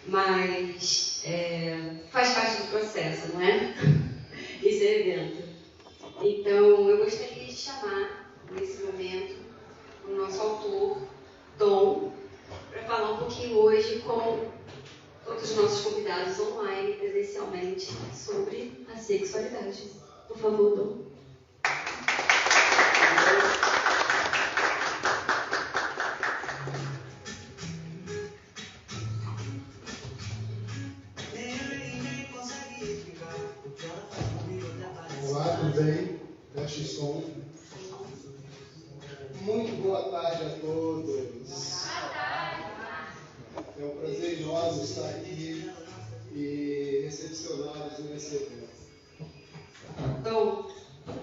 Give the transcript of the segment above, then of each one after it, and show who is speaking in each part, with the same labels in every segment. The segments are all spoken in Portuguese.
Speaker 1: mas faz parte do processo, não é? Esse evento. Então, eu gostaria de chamar, nesse momento, o nosso autor, Tom, para falar um pouquinho hoje com todos os nossos convidados online, presencialmente, sobre a sexualidade. Por favor, Tom.
Speaker 2: Olá, tudo bem? Teste som. Muito boa tarde a todos. É um prazer enorme estar aqui e recepcioná-los nesse evento.
Speaker 1: Tom,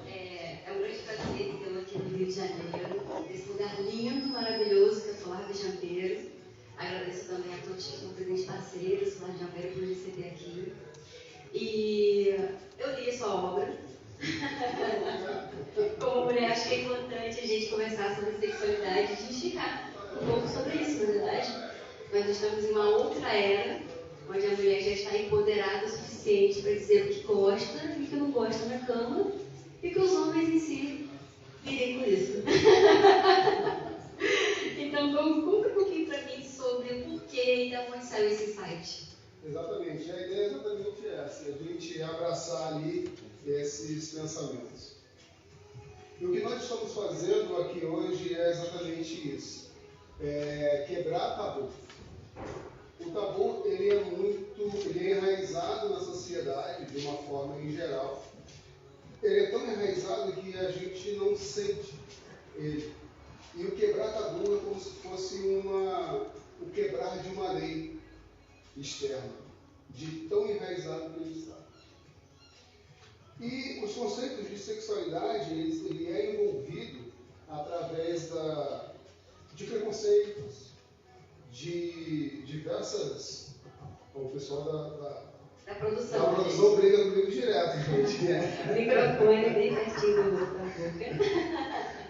Speaker 1: é um grande prazer tê-lo aqui no Rio de Janeiro, nesse lugar lindo, maravilhoso que é o Solar de Jambeiro. Agradeço também a todos que são presentes parceiros, Solar de Jambeiro, por receber aqui. E eu li a sua obra. Como mulher, acho que é importante a gente conversar sobre sexualidade e desmistificar um pouco sobre isso, na verdade. Nós estamos em uma outra era, onde a mulher já está empoderada o suficiente para dizer o que gosta e o que não gosta na cama, e que os homens em si virem com isso. Então, conta um pouquinho para mim sobre o porquê e de onde saiu esse insight.
Speaker 2: Exatamente, a ideia é exatamente essa, a gente abraçar ali esses pensamentos. E o que nós estamos fazendo aqui hoje é exatamente isso, quebrar tabu. O tabu ele é enraizado na sociedade de uma forma em geral. Ele é tão enraizado que a gente não sente ele. E o quebrar tabu é como se fosse o quebrar de uma lei externa, de tão enraizado que ele está. E os conceitos de sexualidade, ele é envolvido através de preconceitos, de diversas... O pessoal
Speaker 1: da produção
Speaker 2: briga comigo direto, gente.
Speaker 1: O microfone bem pertinho da boca.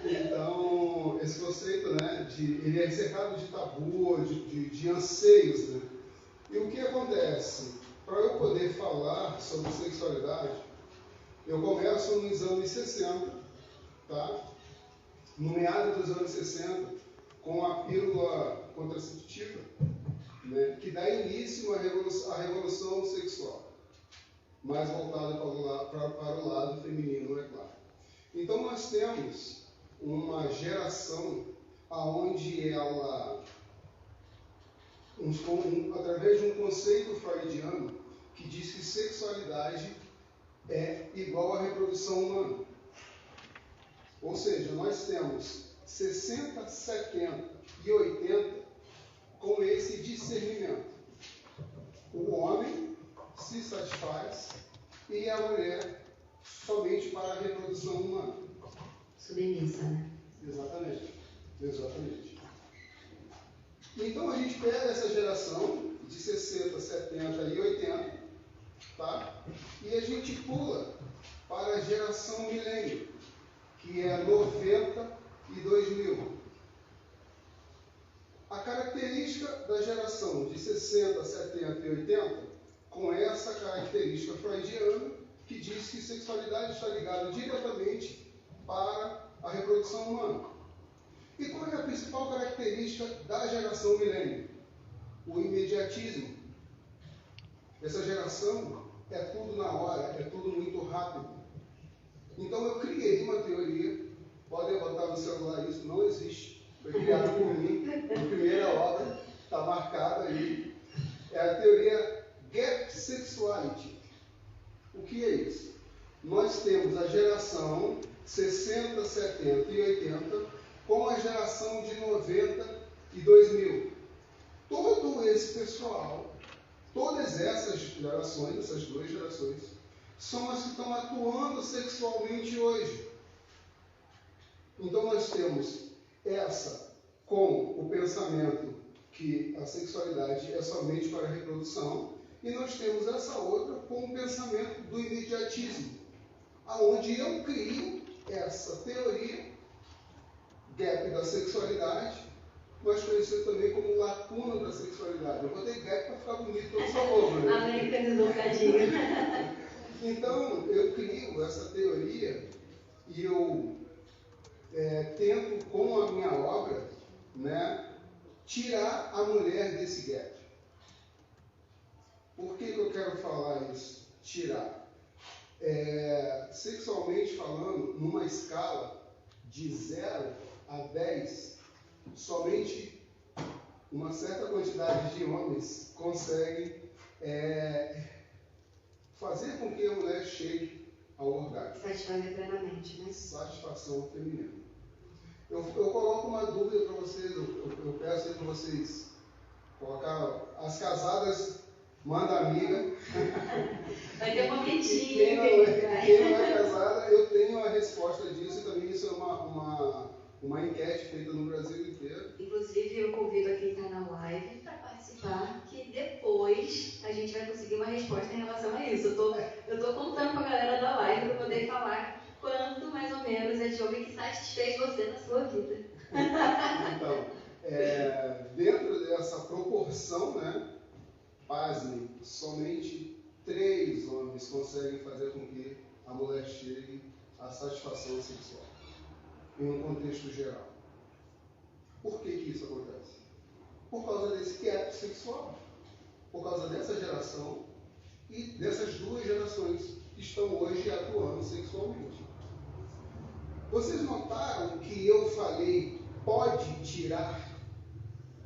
Speaker 2: Então, esse conceito, né, ele é cercado de tabu, de anseios, né? E o que acontece? Para eu poder falar sobre sexualidade, eu começo nos anos 60, tá? No meado dos anos 60, com a pílula contraceptiva, né, que dá início à revolução sexual, mais voltada para o lado feminino, é claro. Então, nós temos uma geração onde ela, através de um conceito freudiano, que diz que sexualidade é igual à reprodução humana. Ou seja, nós temos 60, 70 e 80 com esse discernimento. O homem se satisfaz e a mulher somente para a reprodução humana.
Speaker 1: Submissa, né?
Speaker 2: Exatamente. Então a gente pega essa geração de 60, 70 e 80, tá? E a gente pula para a geração milênio, que é 90 e 2000. A característica da geração de 60, 70 e 80, com essa característica freudiana, que diz que sexualidade está ligada diretamente para a reprodução humana. E qual é a principal característica da geração milênio? O imediatismo. Essa geração é tudo na hora, é tudo muito rápido. Então eu criei uma teoria, podem botar no celular, isso não existe. Foi criado por mim, a primeira obra, está marcada aí. É a teoria Gap Sexuality. O que é isso? Nós temos a geração 60, 70 e 80 com a geração de 90 e 2000. Todo esse pessoal, todas essas gerações, essas duas gerações, são as que estão atuando sexualmente hoje. Então nós temos essa com o pensamento que a sexualidade é somente para a reprodução, e nós temos essa outra com o pensamento do imediatismo, aonde eu crio essa teoria, gap da sexualidade, mas conhecido também como lacuna da sexualidade. Eu botei gap para ficar bonito pelo seu novo, né?
Speaker 1: Americanizou um bocadinho.
Speaker 2: Então, eu crio essa teoria e eu tento, com a minha obra, né, tirar a mulher desse gap. Por que eu quero falar isso? Tirar. Sexualmente falando, numa escala de 0 a 10, somente uma certa quantidade de homens conseguem fazer com que a mulher chegue ao orgasmo.
Speaker 1: Satisfazer plenamente, né?
Speaker 2: Satisfação feminina. Eu coloco uma dúvida para vocês, eu peço aí para vocês colocar as casadas, manda amiga.
Speaker 1: Vai ter um momentinho.
Speaker 2: Quem não é casada, eu tenho a resposta disso, e também isso é uma enquete feita no Brasil inteiro.
Speaker 1: Inclusive, eu convido a quem está na live para participar, que depois a gente vai conseguir uma resposta em relação a isso. Eu estou contando com a galera da live para poder falar quanto, mais ou menos, é de homem que satisfez você na sua vida.
Speaker 2: Então, dentro dessa proporção, né, pasme, somente 3 homens conseguem fazer com que a mulher chegue à satisfação sexual, em um contexto geral. Por que isso acontece? Por causa desse gap sexual, por causa dessa geração e dessas 2 gerações que estão hoje atuando sexualmente. Vocês notaram que eu falei pode tirar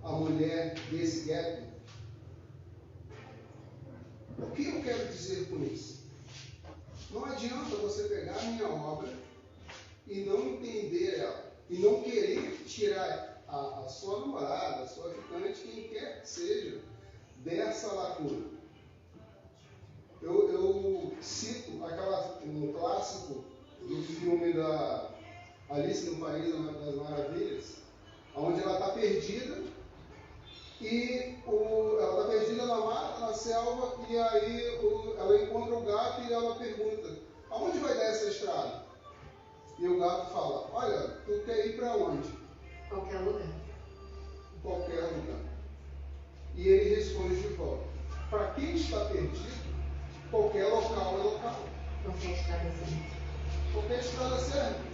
Speaker 2: a mulher desse gap? O que eu quero dizer com isso? Não adianta você pegar a minha obra e não entender ela, e não querer tirar a sua namorada, a sua ficante, quem quer que seja, dessa lacuna. Eu cito um clássico do filme da Alice no País das Maravilhas, onde ela está perdida, e ela está perdida na mata, na selva, e aí ela encontra o gato e ela pergunta: aonde vai dar essa estrada? E o gato fala: olha, tu quer ir para onde?
Speaker 1: Qualquer lugar.
Speaker 2: Qualquer lugar. E ele responde de volta: para quem está perdido, qualquer local é local.
Speaker 1: Qualquer estrada serve.
Speaker 2: Qualquer estrada serve.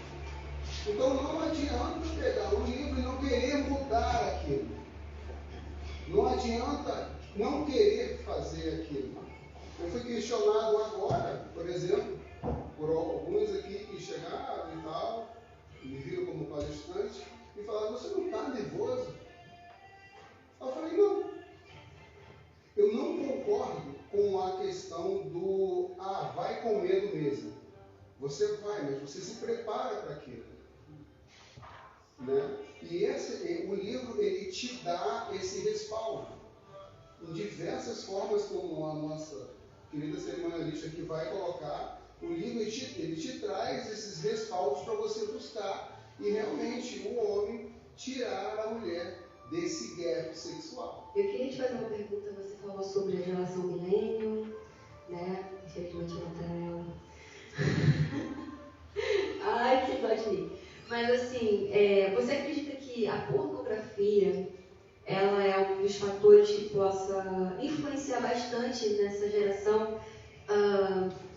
Speaker 2: Então não adianta pegar um livro e não querer mudar aquilo. Não adianta não querer fazer aquilo. Eu fui questionado agora, por exemplo, por alguns aqui que chegaram e tal, me viram como palestrante, e falaram: você não está nervoso? Eu falei: não. Eu não concordo com a questão do vai com medo mesmo. Você vai, mas você se prepara para aquilo. Né? E o livro, ele te dá esse respaldo em diversas formas, como a nossa querida cerimonialista aqui vai colocar. O livro, ele te traz esses respaldos para você buscar e realmente o homem tirar a mulher desse gap sexual.
Speaker 1: Eu queria te fazer uma pergunta. Você falou sobre a geração milênio, né? Infelizmente não tá ela. Ai, que dó de mim. Mas assim, você acredita que a pornografia ela é um dos fatores que possa influenciar bastante nessa geração?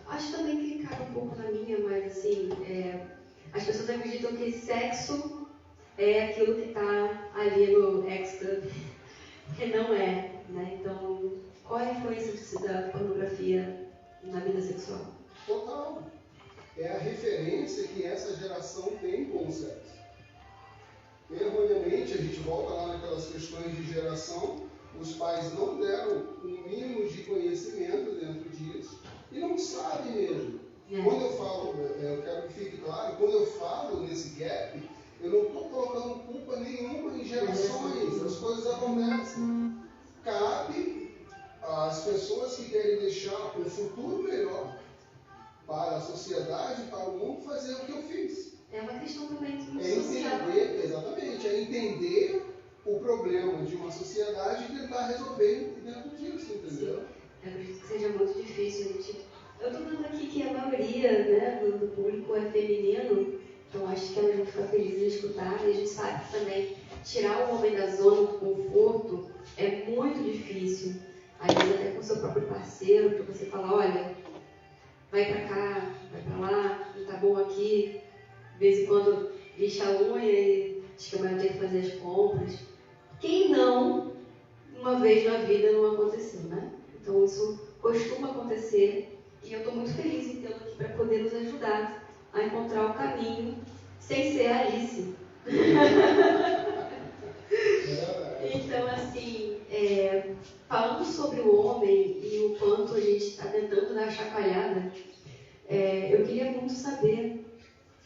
Speaker 1: Acho também que cabe um pouco na minha, mas assim, as pessoas acreditam que sexo é aquilo que está ali no extra, que não é, né? Então, qual é a influência da pornografia na vida sexual?
Speaker 2: Total. É a referência que essa geração tem com o sexo. Erroneamente, a gente volta lá naquelas questões de geração, os pais não deram um mínimo de conhecimento dentro disso e não sabem mesmo. Quando eu falo, eu quero que fique claro, quando eu falo nesse gap, eu não estou colocando culpa nenhuma em gerações, as coisas acontecem. Cabe às pessoas que querem deixar um futuro melhor para a sociedade, para o mundo, fazer o que eu fiz.
Speaker 1: É uma questão também social.
Speaker 2: Exatamente, é entender o problema de uma sociedade e tentar resolver dentro disso, entendeu?
Speaker 1: Sim. Eu acredito que seja muito difícil. Eu estou vendo aqui que a maioria, né, do público é feminino, Então, acho que elas vão ficar felizes em escutar. E a gente sabe que também tirar o homem da zona do conforto é muito difícil. Às vezes até com o seu próprio parceiro, para você falar, olha, vai para cá, vai para lá, não tá bom aqui. De vez em quando lixa a unha e diz que amanhã tem que fazer as compras. Quem não, uma vez na vida não aconteceu, né? Então isso costuma acontecer e eu estou muito feliz em tê-lo aqui para poder nos ajudar a encontrar o caminho sem ser a Alice. Então, assim, falando sobre o homem e o quanto a gente está tentando dar chacoalhada, eu queria muito saber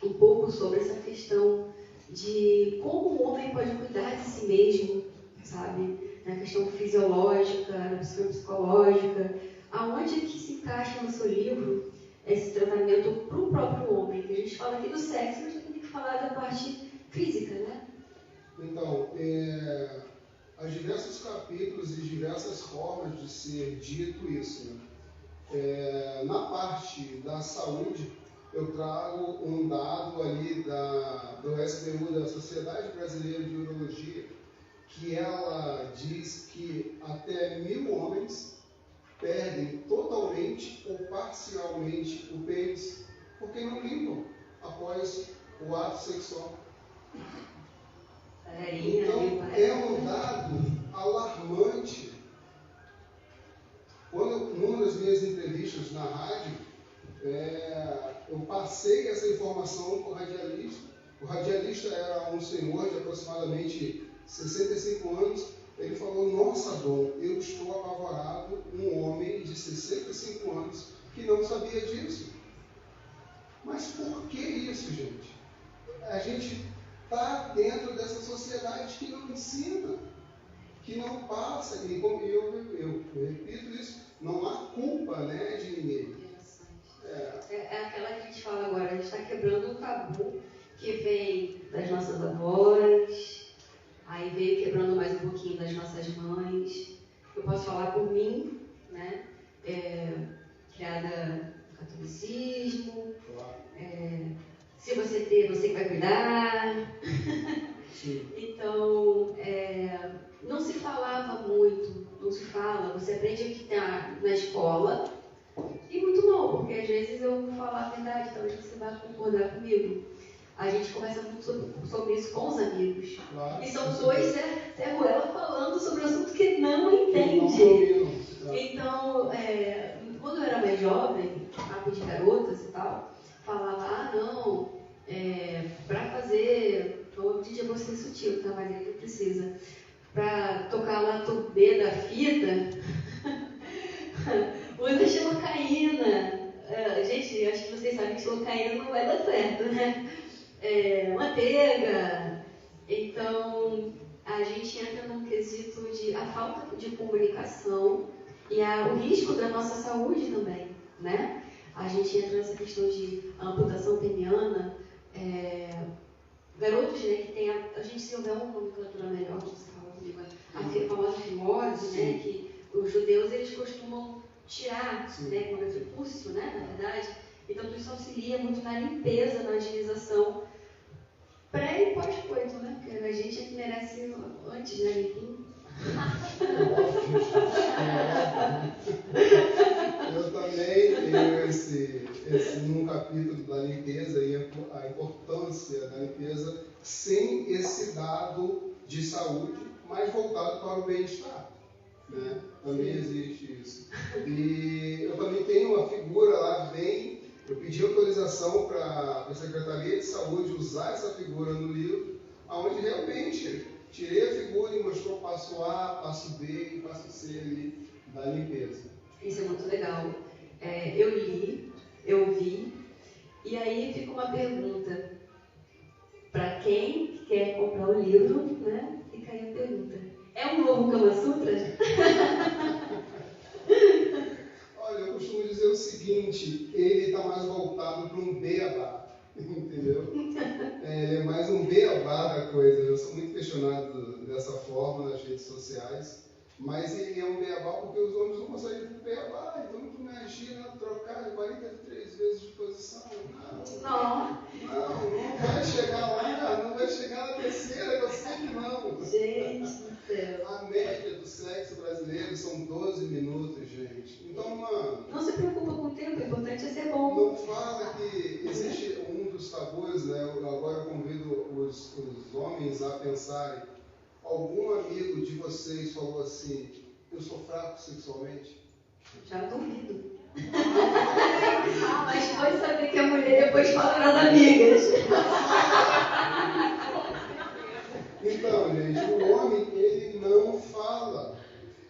Speaker 1: um pouco sobre essa questão de como o homem pode cuidar de si mesmo, sabe? Na questão fisiológica, na questão psicológica, aonde é que se encaixa no seu livro esse tratamento para o próprio homem? Que a gente fala aqui do sexo, mas tem que falar da parte física, né?
Speaker 2: Então, há diversos capítulos e diversas formas de ser dito isso, né? Na parte da saúde, eu trago um dado ali do SBU, da Sociedade Brasileira de Urologia, que ela diz que até 1000 homens perdem totalmente ou parcialmente o pênis porque não limpam após o ato sexual. Então, é um dado alarmante. Numa das minhas entrevistas na rádio, eu passei essa informação para o radialista. O radialista era um senhor de aproximadamente 65 anos. Ele falou, nossa, Dom, eu estou apavorado, um homem de 65 anos que não sabia disso. Mas por que isso, gente? A gente está dentro dessa sociedade que não ensina, que não passa, e como eu repito isso, não há culpa, né, de ninguém.
Speaker 1: É aquela que a gente fala agora, a gente está quebrando um tabu que vem das nossas avós, aí veio quebrando mais um pouquinho das nossas mães. Eu posso falar por mim, né, criada no catolicismo, se você ter, você que vai cuidar. Então, não se falava muito, não se fala, você aprende o que está na escola, e muito mal, porque às vezes eu vou falar a verdade, talvez você vá concordar comigo. A gente conversa muito sobre isso com os amigos. Claro, e são dois Zé Ruela falando sobre um assunto que não entende. Então, quando eu era mais jovem, papo de garotas e tal, falava, não, para fazer, hoje em dia você é sutil, tá? Mas ele não precisa. Para tocar lá o B da fita, usa xilocaína. Gente, acho que vocês sabem que xilocaína não vai dar certo, né? Manteiga. Então, a gente entra num quesito de a falta de comunicação e o risco da nossa saúde também, né? A gente entra nessa questão de amputação peniana, garotos, né, que tem a gente se houver uma nomenclatura melhor, que você fala comigo, a famosa fimose, né, que os judeus eles costumam tirar, né, quando é prepúcio, né, na verdade. Então, isso auxilia muito na limpeza, na higienização pré e pós-coito, né, porque a gente é que merece antes, né, limpinho.
Speaker 2: Eu também tenho num capítulo da limpeza e a importância da limpeza sem esse dado de saúde, mas voltado para o bem-estar, né? Também existe isso. E eu também tenho uma figura lá eu pedi autorização para a Secretaria de Saúde usar essa figura no livro, onde realmente tirei a figura e mostrou passo A, passo B e passo C ali da limpeza.
Speaker 1: Isso é muito legal. Eu li, eu vi, e aí fica uma pergunta. Para quem quer comprar o livro, né? Fica aí a pergunta. É um novo Kama Sutra?
Speaker 2: Olha, eu costumo dizer o seguinte, ele está mais voltado para um beabá, entendeu? Ele é mais um beabá da coisa. Eu sou muito questionado dessa forma nas redes sociais, Mas ele é um beabá porque os homens não conseguem ir pro beabá. Então tu imagina trocar de 43 vezes de posição. Não vai chegar lá, não vai chegar na terceira, eu sei que não.
Speaker 1: Gente do céu.
Speaker 2: A média do sexo brasileiro são 12 minutos, gente. Então, mano...
Speaker 1: Não se preocupa com o tempo, o importante é ser bom.
Speaker 2: Não fala que existe um dos tabus, né? Agora eu convido os homens a pensarem. Algum amigo de vocês falou assim, eu sou fraco sexualmente?
Speaker 1: Já duvido. Mas pode saber que a mulher depois fala nas amigas.
Speaker 2: Então, gente, o homem, ele não fala.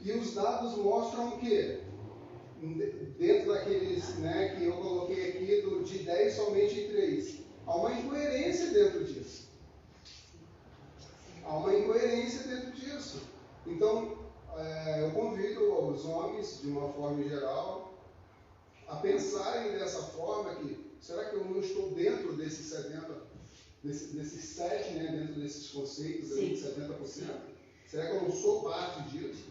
Speaker 2: E os dados mostram o quê? Dentro daqueles, né, que eu coloquei aqui, de 10 somente em 3. Há uma incoerência dentro disso. Há uma incoerência dentro disso. Então, eu convido os homens, de uma forma geral, a pensarem dessa forma que, será que eu não estou dentro desses 70%, desses 7%, né, dentro desses conceitos ali de 70%? Será que eu não sou parte disso?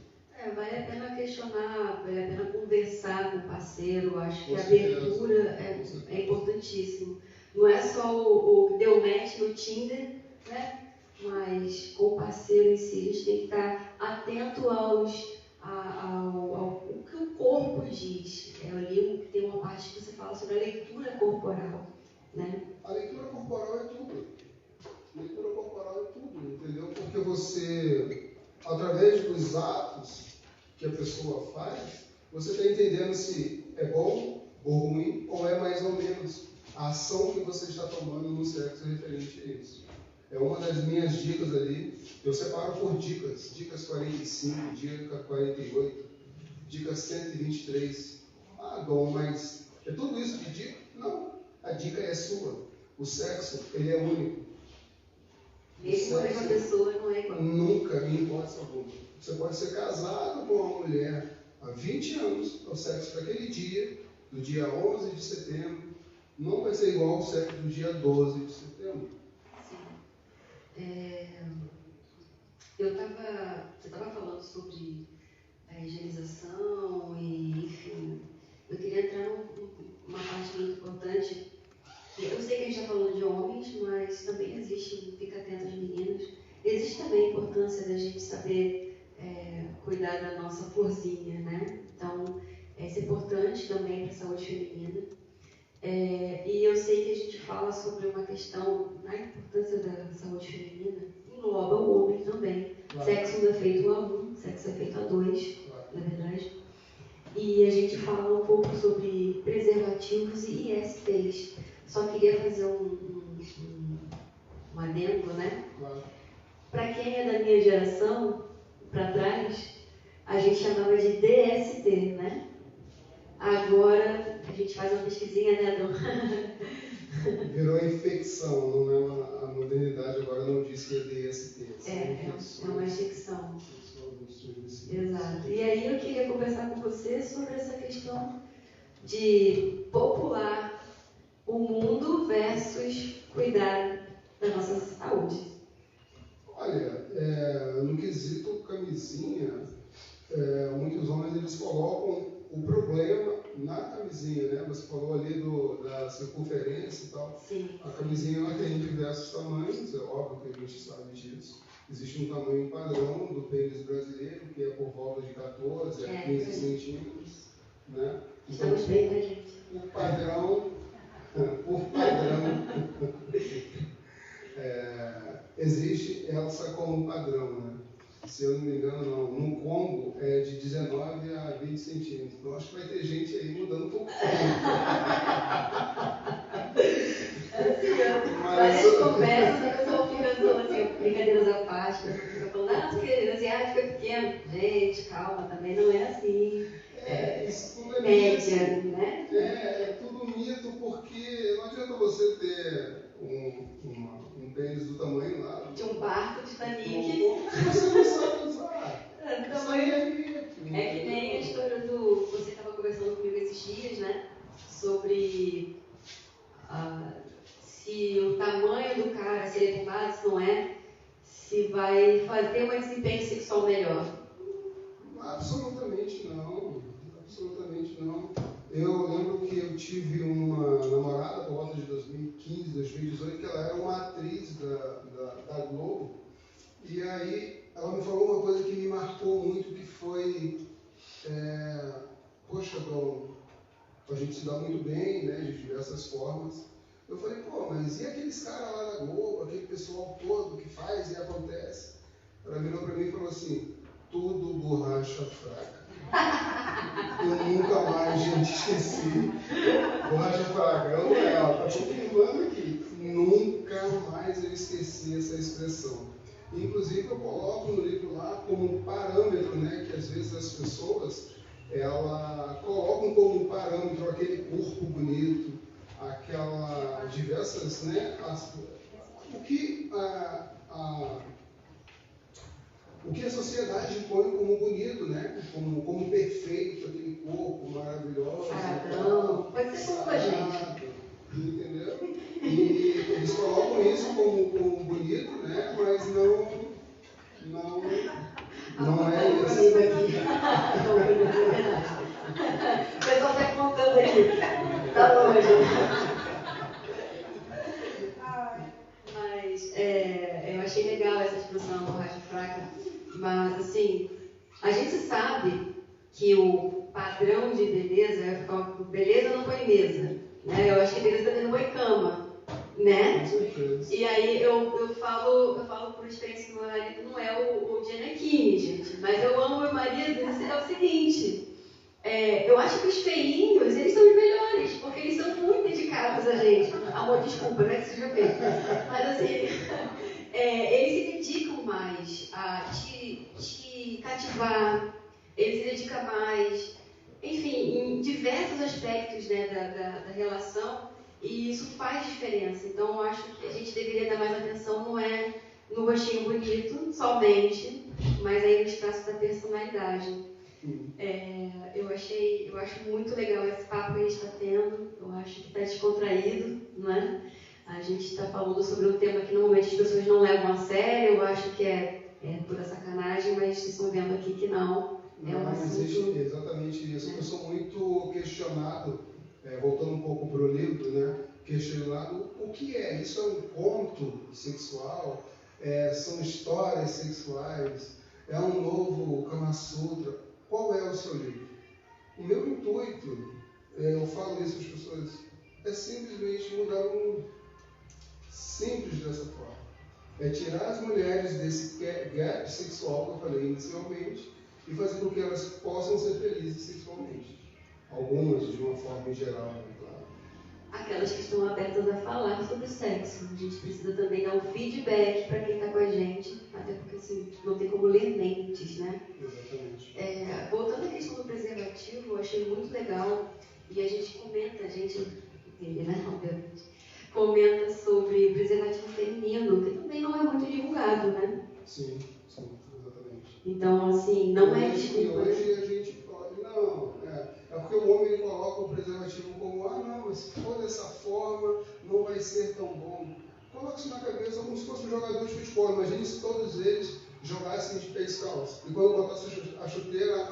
Speaker 1: Vale a pena questionar, vale a pena conversar com o parceiro. Acho que a abertura é importantíssimo. Não é só o que deu match no Tinder, né? Mas com o parceiro em si, a gente tem que estar atento ao que o corpo diz. Ali tem uma parte que você fala sobre a leitura corporal, né?
Speaker 2: A leitura corporal é tudo. Leitura corporal é tudo, entendeu? Porque você, através dos atos que a pessoa faz, você está entendendo se é bom ou ruim, ou é mais ou menos a ação que você está tomando no sexo referente a isso. É uma das minhas dicas ali. Eu separo por dicas. Dicas 45, dica 48, dica 123. Dom, mas é tudo isso de dica? Não. A dica é sua. O sexo, ele é único.
Speaker 1: Mesmo com a mesma pessoa não é igual.
Speaker 2: Nunca, em hipótese alguma. Você pode ser casado com uma mulher há 20 anos, o sexo daquele dia, do dia 11 de setembro, não vai ser igual ao sexo do dia 12 de setembro.
Speaker 1: Você estava falando sobre a higienização e, enfim, eu queria entrar numa parte muito importante. Eu sei que a gente está falando de homens, mas também existe, fica atento às meninas, existe também a importância da gente saber cuidar da nossa florzinha, né? Então, isso é importante também para a saúde feminina. E eu sei que a gente fala sobre uma questão, a importância da saúde feminina, engloba o homem também. Claro. Sexo não é feito a um, sexo é feito a dois, claro. Na verdade. E a gente fala um pouco sobre preservativos e ISTs. Só queria fazer um adendo, né? Claro. Para quem é da minha geração, para trás, a gente chamava de DST, né? Agora, a gente faz uma pesquisinha, né, Dom?
Speaker 2: Virou infecção, não é a modernidade agora não diz que é DST.
Speaker 1: É uma infecção. Exato. E aí eu queria conversar com você sobre essa questão de popular o mundo versus cuidar da nossa saúde.
Speaker 2: Olha, no quesito camisinha, muitos homens eles colocam o problema na camisinha, né? Você falou ali da circunferência e tal.
Speaker 1: Sim.
Speaker 2: A camisinha ela tem diversos tamanhos, é óbvio que a gente sabe disso. Existe um tamanho padrão do pênis brasileiro, que é por volta de 14 a 15 centímetros. Né? Então,
Speaker 1: estamos bem, né, gente?
Speaker 2: Por padrão, existe essa como padrão, né? Se eu não me engano, não. No combo é de 19 a 20 centímetros. Então, acho que vai ter gente aí mudando um pouco.
Speaker 1: Várias conversas, a pessoa fica falando assim, brincadeiras à parte, a pessoa fica falando, porque fica pequeno. Gente, calma, também não é assim.
Speaker 2: Isso tudo é
Speaker 1: média,
Speaker 2: mito.
Speaker 1: Né?
Speaker 2: É tudo mito, porque não adianta você ter um pênis do tamanho lá.
Speaker 1: De um barco de Titanic.
Speaker 2: Você não sabe usar.
Speaker 1: Tamanho é que nem a história do... Você estava conversando comigo esses dias, né? Sobre se o tamanho do cara, se ele é bombado, se não é, se vai ter um desempenho sexual melhor.
Speaker 2: Absolutamente não. Absolutamente não. Eu lembro que eu tive uma namorada por volta de 2015, 2018, que ela era uma atriz da Globo. E aí ela me falou uma coisa que me marcou muito, que foi, poxa, Dom, a gente se dá muito bem, né, de diversas formas. Eu falei, pô, mas e aqueles caras lá da Globo, aquele pessoal todo que faz e acontece? Ela virou para mim e falou assim, tudo borracha fraca. Eu nunca mais, gente, esqueci. Borracha fraca, ela está confirmando aqui. Nunca mais eu esqueci essa expressão. Inclusive eu coloco no livro lá como parâmetro, né, que às vezes as pessoas colocam como parâmetro aquele corpo bonito, aquela diversas, né, o que a sociedade põe como bonito, né? Como perfeito, aquele corpo maravilhoso.
Speaker 1: Saradão, pode ser como a gente.
Speaker 2: Entendeu? E eles colocam isso como bonito, né? Mas não é isso.
Speaker 1: O pessoal está contando aqui. Tá longe. Mas eu achei legal essa expressão borracha fraca. Mas, assim, a gente sabe que o padrão de beleza beleza não põe mesa, né? Eu acho que beleza também não põe cama, né? E aí eu falo por experiência do meu marido, não é o Gianecchini, gente, mas eu amo meu marido, é o seguinte, eu acho que os feinhos, eles são os melhores, porque eles são muito dedicados a gente. Amor, desculpa, não é que seja feio, mas assim... eles se dedicam mais a te cativar, eles se dedicam mais, enfim, em diversos aspectos, né, da relação, e isso faz diferença. Então, eu acho que a gente deveria dar mais atenção, não é no rostinho bonito, somente, mas aí no espaço da personalidade. Eu acho muito legal esse papo que a gente está tendo, eu acho que está descontraído, não é? A gente está falando sobre um tema que normalmente as pessoas não levam a sério, eu acho que é pura sacanagem, mas vocês estão vendo aqui que não.
Speaker 2: Não existe exatamente isso. Eu sou muito questionado, voltando um pouco para o livro, né? Questionado o que é? Isso é um conto sexual? São histórias sexuais? É um novo Kama Sutra? Qual é o seu livro? O meu intuito, eu falo isso às pessoas, é simplesmente mudar o mundo. Simples dessa forma. É tirar as mulheres desse gap sexual que eu falei inicialmente e fazer com que elas possam ser felizes sexualmente. Algumas, de uma forma em geral, claro.
Speaker 1: Aquelas que estão abertas a falar sobre sexo. A gente precisa também dar um feedback para quem está com a gente, até porque assim, não tem como ler mentes, né?
Speaker 2: Exatamente.
Speaker 1: Voltando à questão do preservativo, eu achei muito legal e a gente comenta, né? Obviamente. Comenta sobre o preservativo feminino, que também não é muito divulgado, né?
Speaker 2: Sim, exatamente.
Speaker 1: Então, assim, não é desculpa.
Speaker 2: E hoje a gente pode, não, porque o homem ele coloca o preservativo como, não, mas se for dessa forma, não vai ser tão bom. Coloca isso na cabeça como se fosse um jogador de futebol. Imagine se todos eles jogassem de pé descalço. E quando botasse a chuteira,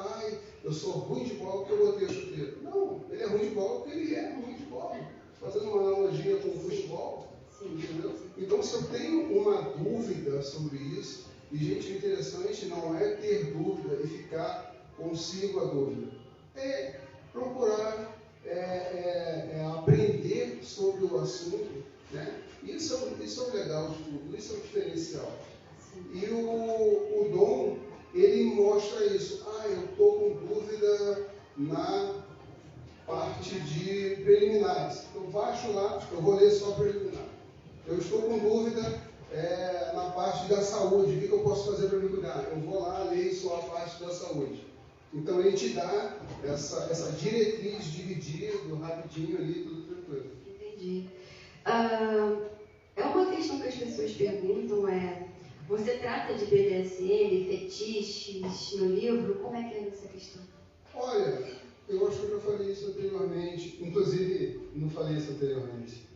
Speaker 2: eu sou ruim de bola porque eu botei a chuteira. Não, ele é ruim de bola porque ele é ruim de bola. Fazendo uma analogia com o futebol, entendeu? Então, se eu tenho uma dúvida sobre isso, e gente, o interessante não é ter dúvida e ficar consigo a dúvida, é procurar aprender sobre o assunto, né? Isso é o legal de tudo, isso é o diferencial. E o Dom, ele mostra isso. Eu estou com dúvida na parte de preliminares. Eu baixo lá, eu vou ler só preliminar. Eu estou com dúvida na parte da saúde, o que eu posso fazer para me cuidar? Eu vou lá, leio só a parte da saúde. Então ele te dá essa diretriz dividido, rapidinho ali, tudo tranquilo.
Speaker 1: Entendi. Uma questão que as pessoas perguntam você trata de BDSM, fetiches no livro? Como é que é essa questão?
Speaker 2: Olha, eu acho que eu já falei isso anteriormente, inclusive, não falei isso anteriormente.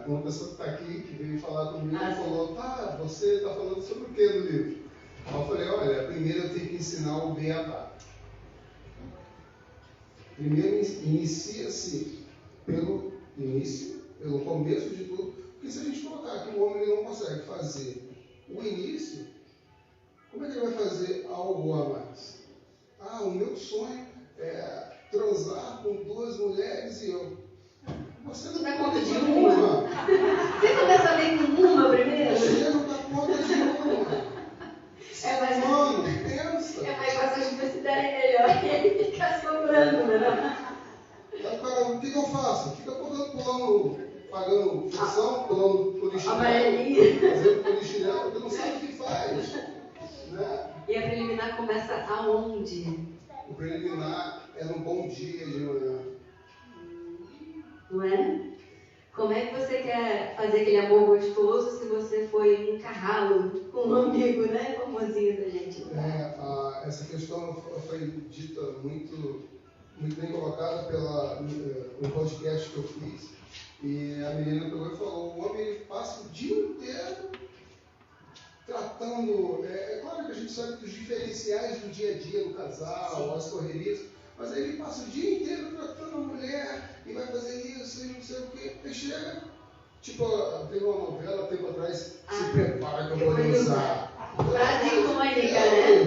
Speaker 2: Uma pessoa que está aqui, que veio falar comigo, falou, você está falando sobre o que no livro? Aí eu falei, olha, primeiro eu tenho que ensinar o beabá. Primeiro inicia-se pelo início, pelo começo de tudo, porque se a gente colocar que o homem ele não consegue fazer o início, como é que ele vai fazer algo a mais? Ah, o meu sonho é transar com 2 mulheres e eu. Você não dá conta de uma.
Speaker 1: Você começa bem com uma primeiro?
Speaker 2: Você não dá conta de uma. Mano, pensa.
Speaker 1: É mais fácil a gente se darem melhor e ele ficar sobrando, né?
Speaker 2: Aí o cara, o que eu faço? Fica pulando, pagando função, pulando polichinelo, fazendo polichinelo, porque não sabe o que faz. Né?
Speaker 1: E a preliminar começa aonde?
Speaker 2: O preliminar é no bom dia de manhã.
Speaker 1: Não é? Como é que você quer fazer aquele amor gostoso se você foi encarrá-lo com um amigo, né? Famosinho da gente.
Speaker 2: Essa questão foi dita muito bem colocada no podcast que eu fiz. E a menina pegou e falou, o homem passa o dia inteiro tratando... É claro que a gente sabe dos diferenciais do dia a dia do casal, as correrias, mas aí ele passa o dia inteiro tratando a mulher e vai fazer isso e não sei o quê. Aí chega, tipo, teve uma novela tempo atrás, se prepara que eu vou usar.
Speaker 1: Frase icônica, né?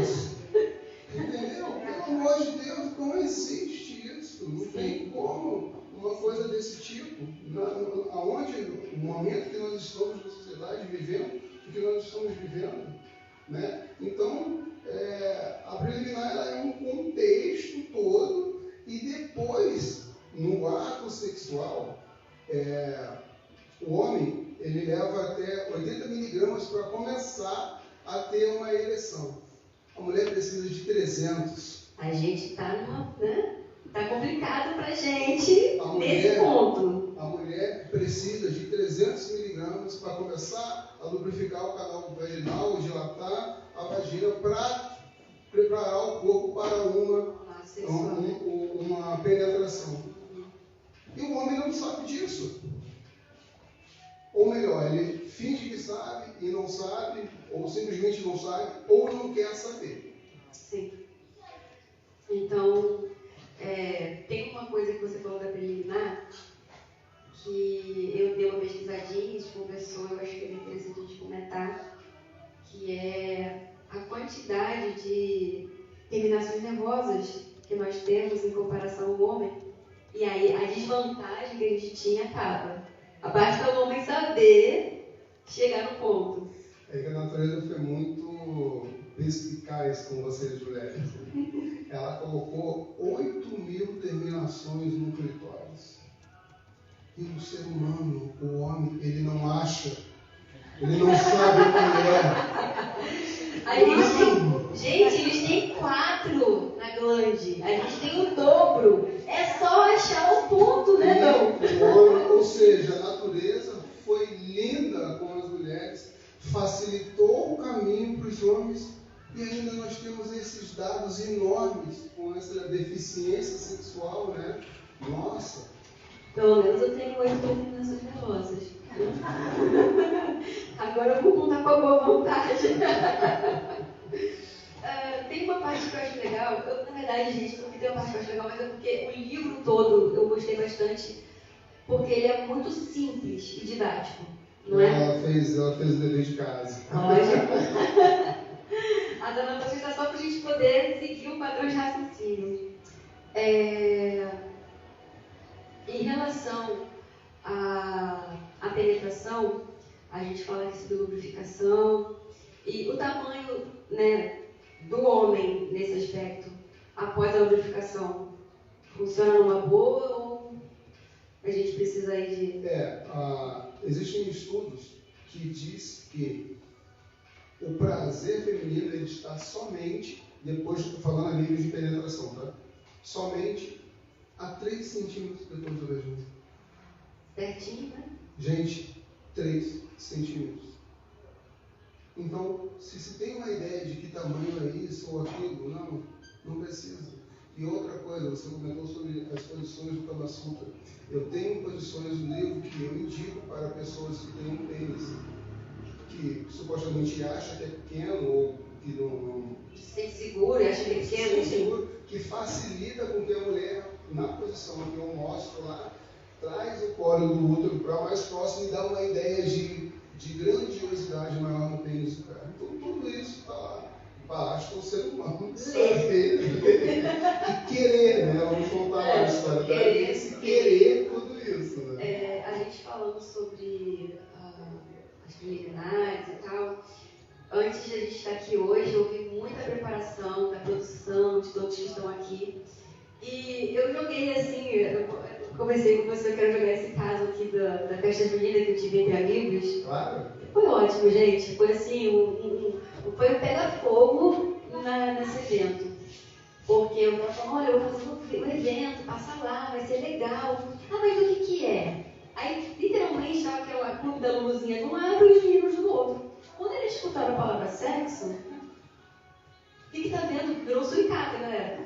Speaker 2: Entendeu? Pelo amor de Deus, não existe isso. Não tem como uma coisa desse tipo. No momento que nós estamos na sociedade vivendo, o que nós estamos vivendo, né? Então, a preliminar ela é um contexto todo e depois, no ato sexual, o homem ele leva até 80 miligramas para começar a ter uma ereção. A mulher precisa de 300.
Speaker 1: A gente está tá complicado pra gente nesse ponto.
Speaker 2: A mulher precisa de 300 miligramas para começar a lubrificar o canal vaginal, dilatar a vagina para preparar o corpo para uma penetração. E o homem não sabe disso. Ou melhor, ele finge que sabe e não sabe, ou simplesmente não sabe, ou não quer saber.
Speaker 1: Sim. Então, tem uma coisa que você falou da preliminar, que eu dei uma pesquisadinha, a gente conversou, eu acho que é interessante a gente comentar, que é a quantidade de terminações nervosas que nós temos em comparação ao homem, e aí a desvantagem que a gente tinha acaba. Basta o homem saber chegar no ponto.
Speaker 2: É que a natureza foi muito perspicaz com vocês, mulheres. Ela colocou 8.000 terminações no clitóris. E o ser humano, o homem, ele não acha. Ele não sabe o que é.
Speaker 1: Gente, eles têm 4 na glande. A gente tem o dobro. É só achar o ponto, né, não?
Speaker 2: Ou seja, a natureza foi linda com as mulheres, facilitou o caminho para os homens, e ainda nós temos esses dados enormes com essa deficiência sexual, né? Nossa!
Speaker 1: Pelo menos eu tenho 8 terminações nervosas. Agora eu vou contar com a boa vontade. Tem uma parte que eu acho legal. Na verdade, gente, não tem uma parte que eu acho legal, mas é porque o livro todo eu gostei bastante, porque ele é muito simples e didático, não é?
Speaker 2: Ela fez o dever de casa.
Speaker 1: Lógico. As anotações são só para a gente poder seguir o padrão de raciocínio. Em relação à penetração, a gente fala aqui sobre lubrificação e o tamanho, né, do homem nesse aspecto após a lubrificação. Funciona numa boa ou a gente precisa aí de...
Speaker 2: Existem estudos que diz que o prazer feminino ele está somente, depois estou falando a nível de penetração, tá? Somente a 3 centímetros depois do vagina.
Speaker 1: Pertinho, né?
Speaker 2: Gente, 3 centímetros. Então, se tem uma ideia de que tamanho é isso ou aquilo, não precisa. E outra coisa, você comentou sobre as posições do Kama Sutra. Eu tenho posições no livro que eu indico para pessoas que têm um pênis, que supostamente acha que é pequeno ou que não...
Speaker 1: Se sente seguro e acha pequeno,
Speaker 2: seguro, que facilita com que a mulher, na posição que eu mostro lá, traz o colo do útero para mais próximo e dá uma ideia de grandiosidade maior no pênis do cara. Então, tudo isso está lá. Basta o ser humano saber e querer, né? Vamos contar a história da Alice, querer tudo isso. Né?
Speaker 1: A gente falando sobre as preliminares e tal, antes de a gente estar aqui hoje, eu vi muita preparação da produção, de todos que estão aqui. E eu joguei assim, eu conversei com você, eu quero jogar esse caso aqui da festa junina que eu tive entre amigos.
Speaker 2: Claro.
Speaker 1: Foi ótimo, gente. Foi assim, foi um pega-fogo nesse evento. Porque eu estava falando, olha, eu vou fazer um evento, passa lá, vai ser legal. Ah, mas o que é? Aí, literalmente, estava aquela clube da luzinha de um lado e os livros do outro. Quando eles escutaram a palavra sexo, o que tá vendo? Virou suricata, galera.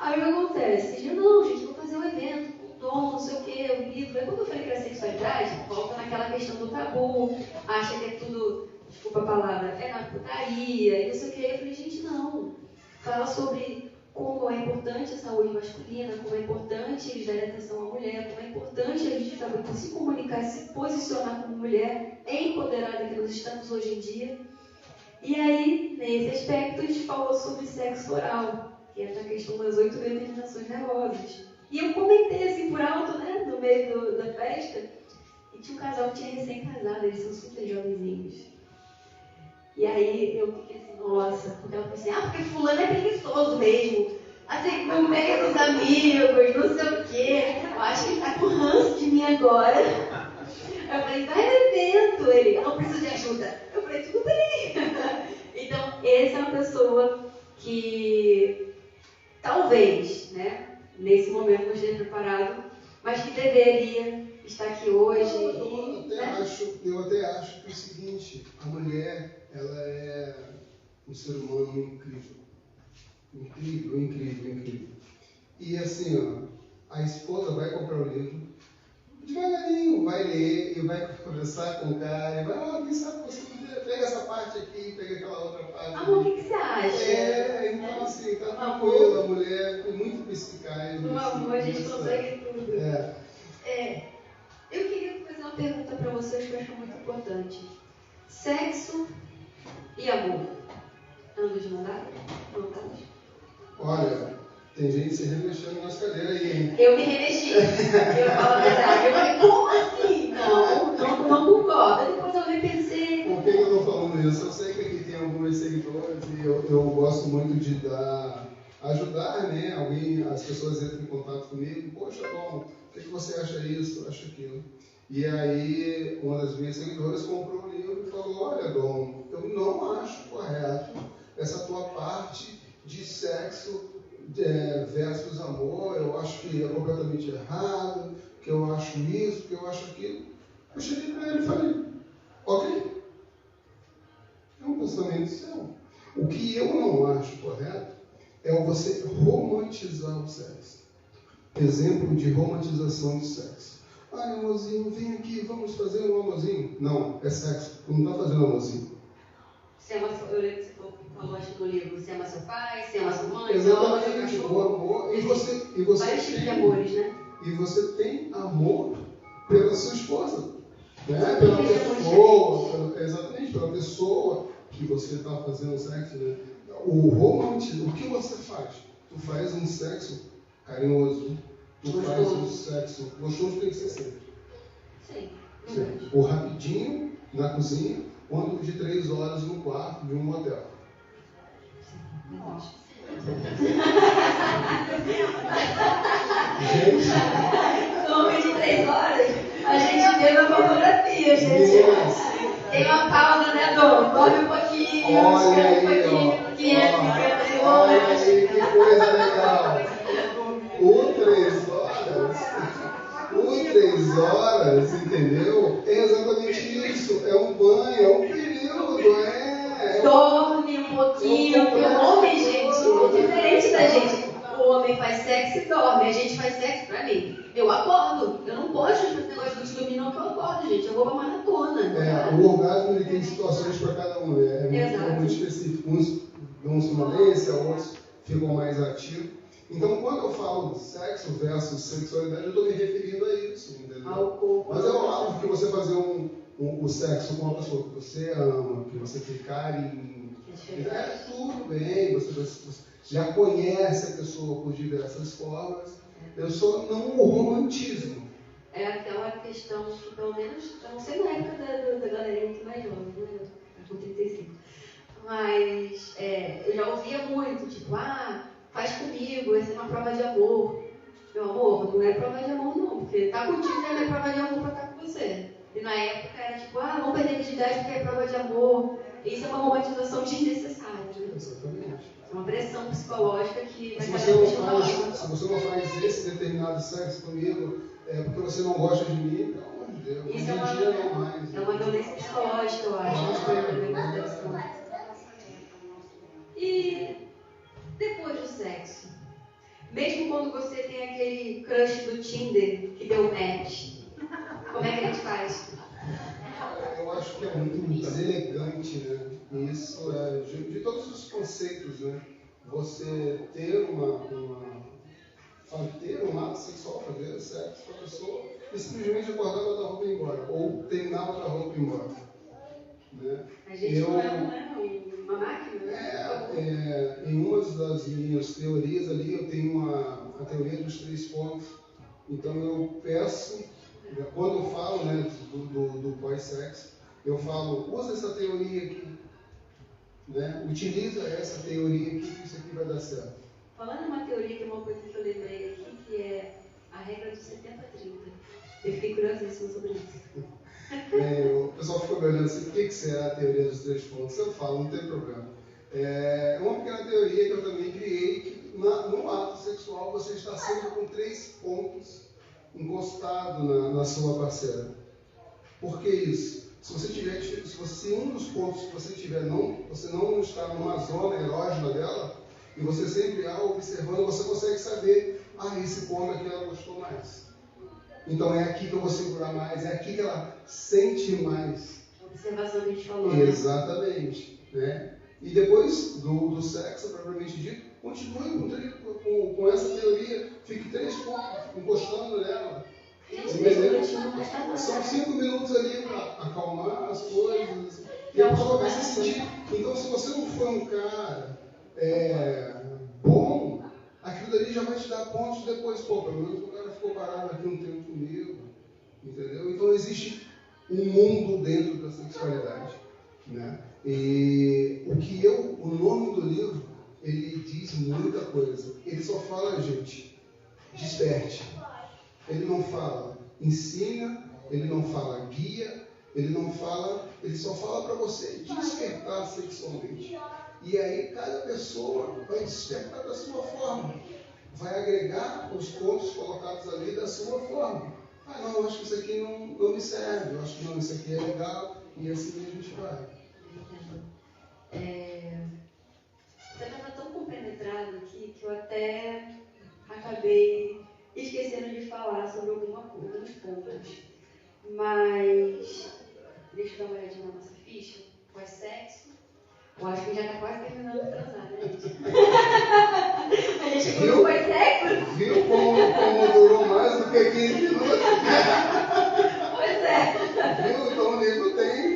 Speaker 1: Aí o que acontece? Eles disseram, não, gente, vou fazer um evento com dom, não sei o quê, um livro. Aí quando eu falei que era sexualidade, volta naquela questão do tabu, acha que é tudo, desculpa a palavra, é na putaria, e não sei o quê. Eu falei, gente, não. Fala sobre como é importante a saúde masculina, como é importante dar atenção à mulher, como é importante a gente saber se comunicar, se posicionar como mulher empoderada que nós estamos hoje em dia. E aí, nesse aspecto, a gente falou sobre sexo oral, que é a questão das 8 determinações nervosas. E eu comentei assim por alto, né, no meio da festa, e tinha um casal que tinha recém-casado, eles são super jovenzinhos. E aí eu fiquei assim, nossa, porque ela falou assim, porque fulano é preguiçoso mesmo, assim, no meio dos amigos, não sei o quê, eu acho que ele tá com ranço de mim agora. Eu falei, vai no evento, ele, eu não preciso de ajuda. Eu falei, tudo bem. Então, essa é uma pessoa que talvez, né, nesse momento não esteja preparado, mas que deveria estar aqui hoje.
Speaker 2: Eu até acho que é o seguinte, a mulher, ela é um ser humano incrível. Incrível. E assim, ó, a esposa vai comprar o livro, devagarinho, vai ler e vai conversar com o cara, e vai, quem sabe você pega essa parte aqui, pega aquela outra parte.
Speaker 1: Amor, o que você acha?
Speaker 2: Então assim, tá tranquilo, a mulher é muito perspicaz.
Speaker 1: No amor a gente consegue tudo. Eu queria fazer uma pergunta para vocês que eu acho muito importante. Sexo e amor andam de mão dada?
Speaker 2: Olha, tem gente se remexendo nas cadeiras aí, hein?
Speaker 1: Eu me remexi. Eu falo a verdade. Eu falei, como assim? Não concordo. Depois eu repensei.
Speaker 2: Por que eu estou falando isso? Eu sei que aqui tem alguns seguidores e eu gosto muito de ajudar, né? As pessoas entram em contato comigo. Poxa, Dom, o que você acha isso? Acha aquilo? E aí, uma das minhas seguidoras comprou um livro e falou, olha, Dom, eu não acho correto essa tua parte de sexo versus amor, eu acho que é completamente errado, que eu acho isso, que eu acho aquilo. Eu cheguei para ele e falei, ok, é um pensamento seu. O que eu não acho correto é você romantizar o sexo. Exemplo de romantização do sexo. Ai, amorzinho, vem aqui, vamos fazer um amorzinho. Não, é sexo, tu não está fazendo amorzinho.
Speaker 1: Eu lembro que você falou, acho que no livro, você ama seu pai, você ama sua mãe,
Speaker 2: exatamente, o amor. E você
Speaker 1: vários tipos de amores, né?
Speaker 2: E você tem amor pela sua esposa, né? Pela pessoa, exatamente, pela pessoa que você está fazendo sexo, né? O que você faz? Tu faz um sexo carinhoso, tu faz um sexo gostoso, tem que ser sempre.
Speaker 1: Sim.
Speaker 2: Ou rapidinho, na cozinha, ou de 3 horas no quarto de um motel.
Speaker 1: Nossa.
Speaker 2: Gente,
Speaker 1: homem de 3 horas, a gente vê na fotografia, gente. Tem uma pausa, né, Dom? Dorme um pouquinho,
Speaker 2: olha aí,
Speaker 1: um pouquinho, 550 de
Speaker 2: olha aí, que coisa legal. O 3 horas, entendeu? É exatamente isso. É um banho, é um período,
Speaker 1: Dorme um pouquinho, porque o homem, gente, é diferente da gente. O homem faz sexo e dorme, a gente faz sexo pra mim. Eu acordo, eu não posso fazer negócio de dormir, não, que eu acordo, gente. Eu vou pra maratona.
Speaker 2: O orgasmo ele tem situações para cada um, é muito específico. Uns dão sonolência, outros ficam mais ativos. Então, quando eu falo sexo versus sexualidade, eu estou me referindo a isso, entendeu? Mas é óbvio que você fazer o sexo com uma pessoa que você ama, que você tem carinho, é tudo bem, você já conhece a pessoa por diversas formas, eu só não o romantismo.
Speaker 1: É aquela questão que, pelo menos, eu não sei na época da galerinha que mais jovem, né? Eu tô com 35. Mas eu já ouvia muito, tipo, faz comigo, essa é uma prova de amor. Meu amor, não é prova de amor não, porque tá contigo já não é prova de amor pra estar com você. E na época era tipo, vamos perder virgindade porque é prova de amor. Isso é uma romantização desnecessária. Né?
Speaker 2: Exatamente.
Speaker 1: É uma pressão psicológica que vai
Speaker 2: se você não faz esse determinado sexo comigo, é porque você não gosta de mim, pelo amor de Deus.
Speaker 1: Isso
Speaker 2: é
Speaker 1: uma violência psicológica, eu acho. E depois do sexo? Mesmo quando você tem aquele crush do Tinder que deu match, como é que a gente faz?
Speaker 2: Eu acho que é muito elegante, né? Isso é de todos os conceitos, né? Você ter ter um ato sexual, fazer sexo com a pessoa e simplesmente acordar com a roupa e ir embora, ou terminar com a roupa e ir embora. Né?
Speaker 1: A gente não é uma máquina, né?
Speaker 2: Em uma das minhas teorias ali, eu tenho a teoria dos 3 pontos. Então eu peço, quando eu falo, né, do pós-sexo, eu falo, usa essa teoria aqui, né? Utiliza essa teoria aqui, que isso aqui vai dar certo.
Speaker 1: Falando em uma teoria, tem uma coisa que eu lembrei aqui, que é a regra do 70-30. Eu fiquei curiosíssima sobre isso.
Speaker 2: O pessoal ficou me olhando assim, o que será a teoria dos 3 pontos? Eu falo, não tem problema. É uma pequena teoria que eu também criei, que no ato sexual você está sempre com 3 pontos encostados na sua parceira. Por que isso? Se um dos pontos que você tiver, você não está numa zona erógena dela, e você sempre observando, você consegue saber, esse ponto aqui ela gostou mais. Então é aqui que eu vou segurar mais, é aqui que ela sente mais.
Speaker 1: Observação que a gente falou.
Speaker 2: Exatamente. Né? E depois do sexo, propriamente dito, continue com essa teoria, fique 3 pontos encostando nela. São 5 minutos ali para acalmar as coisas. E a pessoa vai se sentir. Então, se você não for um cara bom, aquilo dali já vai te dar pontos depois. Pelo menos o cara ficou parado aqui um tempo comigo. Entendeu? Então, existe um mundo dentro da sexualidade. Né? E o nome do livro, ele diz muita coisa. Ele só fala, gente, desperte. Ele não fala ensina, ele não fala guia, ele só fala para você despertar sexualmente. E aí cada pessoa vai despertar da sua forma. Vai agregar os pontos colocados ali da sua forma. Não, eu acho que isso aqui não me serve, eu acho que não, isso aqui é legal, e assim a gente vai.
Speaker 1: Você estava tão compenetrado aqui que eu até acabei esquecendo de falar sobre alguns pontos. Mas, deixa eu dar uma olhadinha na nossa ficha. Pós-sexo. Eu acho que já está quase terminando de transar, né, gente? A gente chegou no pós-sexo.
Speaker 2: Viu como durou mais do que 15 minutos?
Speaker 1: Pois é.
Speaker 2: Viu? Então o livro tem.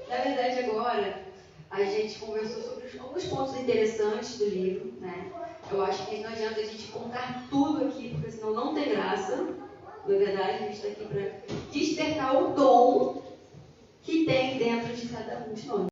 Speaker 1: Na verdade, agora, a gente conversou sobre alguns pontos interessantes do livro, né? Eu acho que não adianta a gente contar tudo aqui, porque senão não tem graça. Na verdade, a gente está aqui para despertar o dom que tem dentro de cada um de nós.